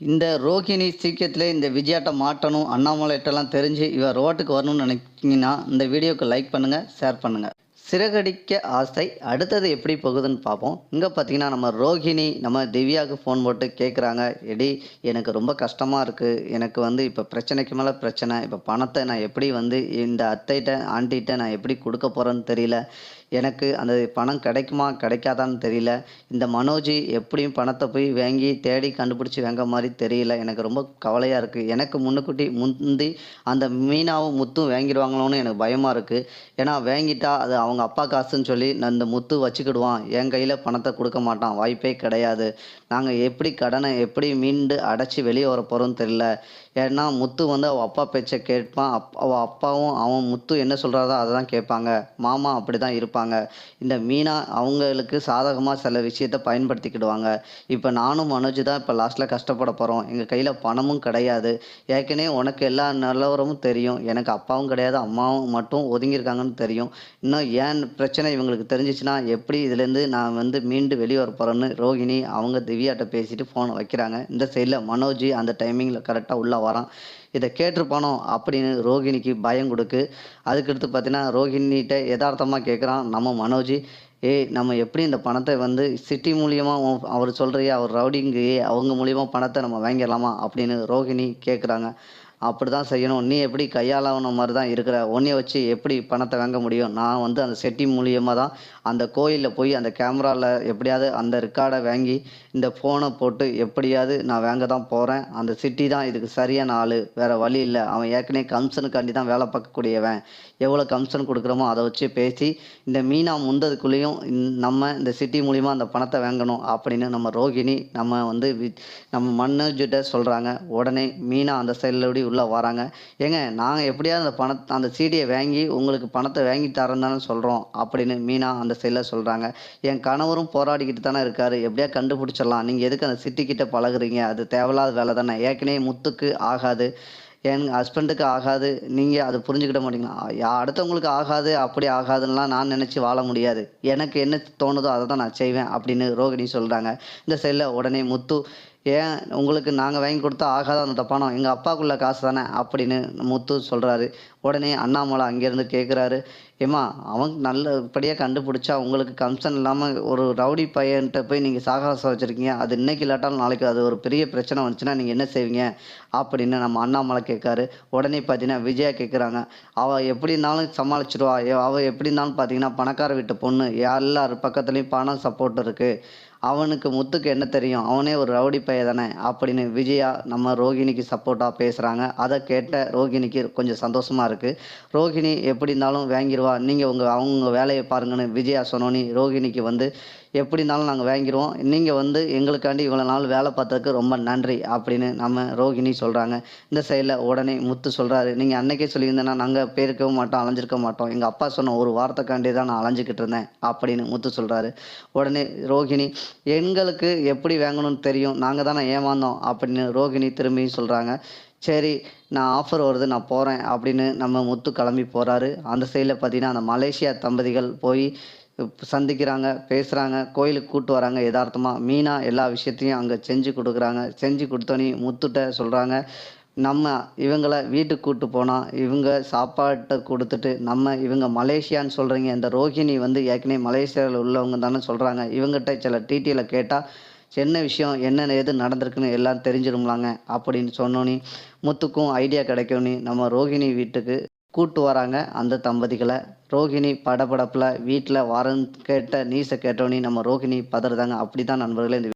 இந்த ரோகிணி சீக்கிரத்திலே இந்த விஜயாட்ட மாட்டணும், அண்ணாமலைட்டலாம் தெரிஞ்சு இவ ரோட்டுக்கு வரணும்னு நினைச்சீங்கன்னா, இந்த வீடியோக்கு லைக் பண்ணுங்க, ஷேர் பண்ணுங்க. சிறகடிக்க ஆசை அடுத்தது எப்படி போகுதுன்னு பார்ப்போம். இங்க பார்த்தீங்கன்னா, நம்ம ரோகிணி நம்ம திவ்யாவுக்கு ஃபோன் போட்டு கேட்குறாங்க, "எடி எனக்கு ரொம்ப கஷ்டமா இருக்கு. எனக்கு வந்து இப்ப பிரச்சனைக்கு மேல பிரச்சனை. இப்ப பணத்த நான் எப்படி வந்து இந்த அத்தைட்ட, ஆன்டிட்ட நான் எப்படி குடுக்க போறேன்னு தெரியல. எனக்கு அந்த பணம் கிடைக்குமா, கிடைக்காதான்னு தெரியல. இந்த மனோஜ் எப்படியும் பணத்த போய் வாங்கி தேடி கண்டுபிடிச்சு வாங்குற மாரி தெரியல. எனக்கு ரொம்ப கவலையா இருக்கு. எனக்கு முந்தி அந்த மீனாவும், முத்தும் வாங்கிருவாங்களோன்னு எனக்கு பயமா இருக்கு. ஏன்னா வாங்கிட்டா அது அவங்க அப்பா காசுன்னு சொல்லி அந்த முத்து வச்சுக்கிடுவான். என் கையில பணத்த குடுக்க மாட்டான். வாய்ப்பே கிடையாது. நாங்க எப்படி கடன எப்படி மீண்டு அடைச்சு வெளிய வரப்போறோம்னு தெரியல. ஏன்னா முத்து வந்து அவ அப்பா பேச்ச கேட்பான். அவ அப்பாவும் அவன் முத்து என்ன சொல்றாரோ அத தான் கேட்பாங்க. மாமா அப்படிதான் இருப்பாங்க. இந்த மீனா அவங்களுக்கு சாதகமா சில விஷயத்த பயன்படுத்திக்கிடுவாங்க. இப்ப நானும் மனோஜ் தான் இப்ப லாஸ்ட்ல கஷ்டப்பட போறோம். எங்க கையில பணமும் கிடையாது. ஏற்கனவே உனக்கு எல்லா நிலவரமும் தெரியும். எனக்கு அப்பாவும் கிடையாது, அம்மாவும் மட்டும் ஒதுங்கியிருக்காங்கன்னு தெரியும். இன்னும் ஏன் பிரச்சனை இவங்களுக்கு தெரிஞ்சுச்சுன்னா, எப்படி இதுலேருந்து நான் வந்து மீண்டு வெளிய வரப்போறேன்னு ரோகிணி அவங்க திவ்யாட்ட பேசிட்டு ஃபோன வைக்கிறாங்க. இந்த சைட்ல மனோஜ் அந்த டைமிங்ல கரெக்ட்டா உள்ள வரான். இத கேட்டுருப்பானோ அப்படின்னு ரோகிணிக்கு பயம் குடுக்கு. அதுக்கடுத்து பார்த்தீங்கன்னா, ரோகிணிட்ட எதார்த்தமா கேட்குறான் நம்ம மனோஜ். "ஏய் நம்ம எப்படி இந்த பணத்த வந்து சிட்டி மூலியமா அவரு சொல்றியே அவர் ரவுடிங்கிறயே அவங்க மூலியமா பணத்த நம்ம வாங்கிரலாமா?" அப்படின்னு ரோகிணி கேட்குறாங்க. அப்படிதான் செய்யணும். நீ எப்படி கையாளான மாரி தான் இருக்கிற. உன்னைய வச்சு எப்படி பணத்த வாங்க முடியும்? நான் வந்து அந்த செட்டி மூலியமா தான் அந்த கோயில்ல போய் அந்த கேமரால எப்படியாவது அந்த ரெக்கார்ட வாங்கி, இந்த ஃபோன போட்டு எப்படியாவது நான் வாங்க தான் போறேன். அந்த சிட்டி தான் இதுக்கு சரியான ஆளு. வேற வழி இல்ல. அவன் ஏற்கனவே கமிஷனுக்காண்டி தான் வேல பார்க்கக்கூடியவன். எவ்வளோ கமிஷன் குடுக்குறோமோ அத வச்சு பேசி, இந்த மீனா முந்ததுக்குள்ளேயும் நம்ம இந்த சிட்டி மூலியமா அந்த பணத்த வாங்கணும் அப்படின்னு நம்ம ரோகிணி நம்ம வந்து நம்ம மனோஜ்ட்ட சொல்றாங்க. உடனே மீனா அந்த சைட்லோடி உள்ள வராங்க. "ஏங்க நாங்க எப்படியாவது அந்த சீடிய வாங்கி உங்களுக்கு பணத்த வாங்கி தரேன்னு தானே சொல்றோம்." அப்படின்னு மீனா அந்த சைட்ல சொல்றாங்க. "என் கணவரும் போராடிக்கிட்டு தானே இருக்காரு. எப்படியாவது கண்டுபிடிச்சிடலாம். நீங்க எதுக்கு அந்த சிட்டி கிட்ட பழகுறீங்க? அது தேவையில்லாத வேல தானே. ஏற்கனவே முத்துக்கு ஆகாது. என் ஹஸ்பண்டுக்கு ஆகாது. நீங்க அத புரிஞ்சுக்கிட மாட்டீங்களா? அடுத்தவங்களுக்கு ஆகாது, அப்படி ஆகாதுன்னுலாம் நான் நெனச்சு வாழ முடியாது. எனக்கு என்ன தோணுதோ அத தான் நான் செய்வேன்." அப்படின்னு ரோகிணி சொல்றாங்க. இந்த சைட்ல உடனே முத்து, "ஏன் உங்களுக்கு நாங்க வாங்கி குடுத்தா ஆகாதா அந்த பணம்? எங்க அப்பாக்குள்ள காசு தானே." அப்படின்னு முத்து சொல்றாரு. உடனே அண்ணாமலை அங்கேருந்து கேட்குறாரு, "ஏம்மா அவன் நல்லபடியா கண்டுபிடிச்சா உங்களுக்கு கமிஷன் இல்லாம ஒரு ரவுடி பையன்ட்ட போய் நீங்க சாகசம் வச்சிருக்கீங்க. அது இன்னைக்கு இல்லாட்டாலும் நாளைக்கு அது ஒரு பெரிய பிரச்சனை வந்துச்சுன்னா நீங்க என்ன செய்வீங்க?" அப்படின்னு நம்ம அண்ணாமலை கேட்காரு. உடனே பார்த்தீங்கன்னா, விஜயா கேட்குறாங்க. "அவ எப்படி இருந்தாலும் சமாளிச்சுருவா. அவ எப்படி இருந்தாலும் பார்த்தீங்கன்னா, பணக்கார வீட்டு பொண்ணு. எல்லார் பக்கத்துலயும் பணம் சப்போர்ட் இருக்கு. அவனுக்கு முத்துக்கு என்ன தெரியும்? அவனே ஒரு ரவுடி பைய தானே!" அப்படின்னு விஜயா நம்ம ரோகிணிக்கு சப்போர்ட்டா பேசுறாங்க. அத கேட்ட ரோகிணிக்கு கொஞ்சம் சந்தோஷமா இருக்கு. ரோகிணி எப்படி இருந்தாலும் வாங்கிருவா. நீங்க அவங்க வேலைய பாருங்கன்னு விஜயா சொன்னோனே, ரோகிணிக்கு வந்து எப்படி இருந்தாலும் நாங்க வாங்கிருவோம். நீங்க வந்து எங்களுக்காண்டி இவ்வளோ நாள் வேல பார்த்ததுக்கு ரொம்ப நன்றி அப்படின்னு நம்ம ரோகிணி சொல்றாங்க. இந்த சைட்ல உடனே முத்து சொல்றாரு, "நீங்க அன்னைக்கே சொல்லியிருந்தேன்னா நாங்க போயிருக்கவும் மாட்டோம், அலைஞ்சிருக்க மாட்டோம். எங்க அப்பா சொன்ன ஒரு வார்த்தைக்காண்டி தான் நான் அலைஞ்சுக்கிட்டு இருந்தேன்." அப்படின்னு முத்து சொல்றாரு. உடனே ரோகிணி, "எங்களுக்கு எப்படி வாங்கணும்னு தெரியும். நாங்க தானே ஏமாந்தோம்." அப்படின்னு ரோகிணி திரும்பியும் சொல்றாங்க. சரி, நான் ஆஃபர் வருது நான் போறேன் அப்படின்னு நம்ம முத்து கிளம்பி போறாரு. அந்த சைட்ல பார்த்தீங்கன்னா, அந்த மலேசியா தம்பதிகள் போய் சந்திக்கிறாங்க, பேசுறாங்க, கோயிலுக்கு கூட்டு வராங்க எதார்த்தமா. மீனா எல்லா விஷயத்தையும் அங்க செஞ்சு குடுக்குறாங்க. செஞ்சு குடுத்தோனே முத்துட்ட சொல்றாங்க, "நம்ம இவங்கள வீட்டுக்கு கூட்டு போனா, இவங்க சாப்பாட்ட குடுத்துட்டு, இவங்க மலேசியான்னு சொல்றீங்க. இந்த ரோஹிணி வந்து ஏற்கனவே மலேசியால உள்ளவங்க தானே சொல்றாங்க. இவங்கட்ட சில டீட்டெயில கேட்டா, என்ன விஷயம், என்ன ஏது நடந்திருக்குன்னு எல்லாம் தெரிஞ்சிரும்லாங்க." அப்படின்னு சொன்னோனே, முத்துக்கும் ஐடியா கிடைக்கவுனே, நம்ம ரோஹிணி வீட்டுக்கு கூட்டு வராங்க அந்த தம்பதிகள. ரோகிணி படபடப்புல வீட்ல வரேன்னு கேட்ட நியூஸ கேட்டோனே நம்ம ரோகிணி பதறுதாங்க. அப்படிதான் நண்பர்களே இந்த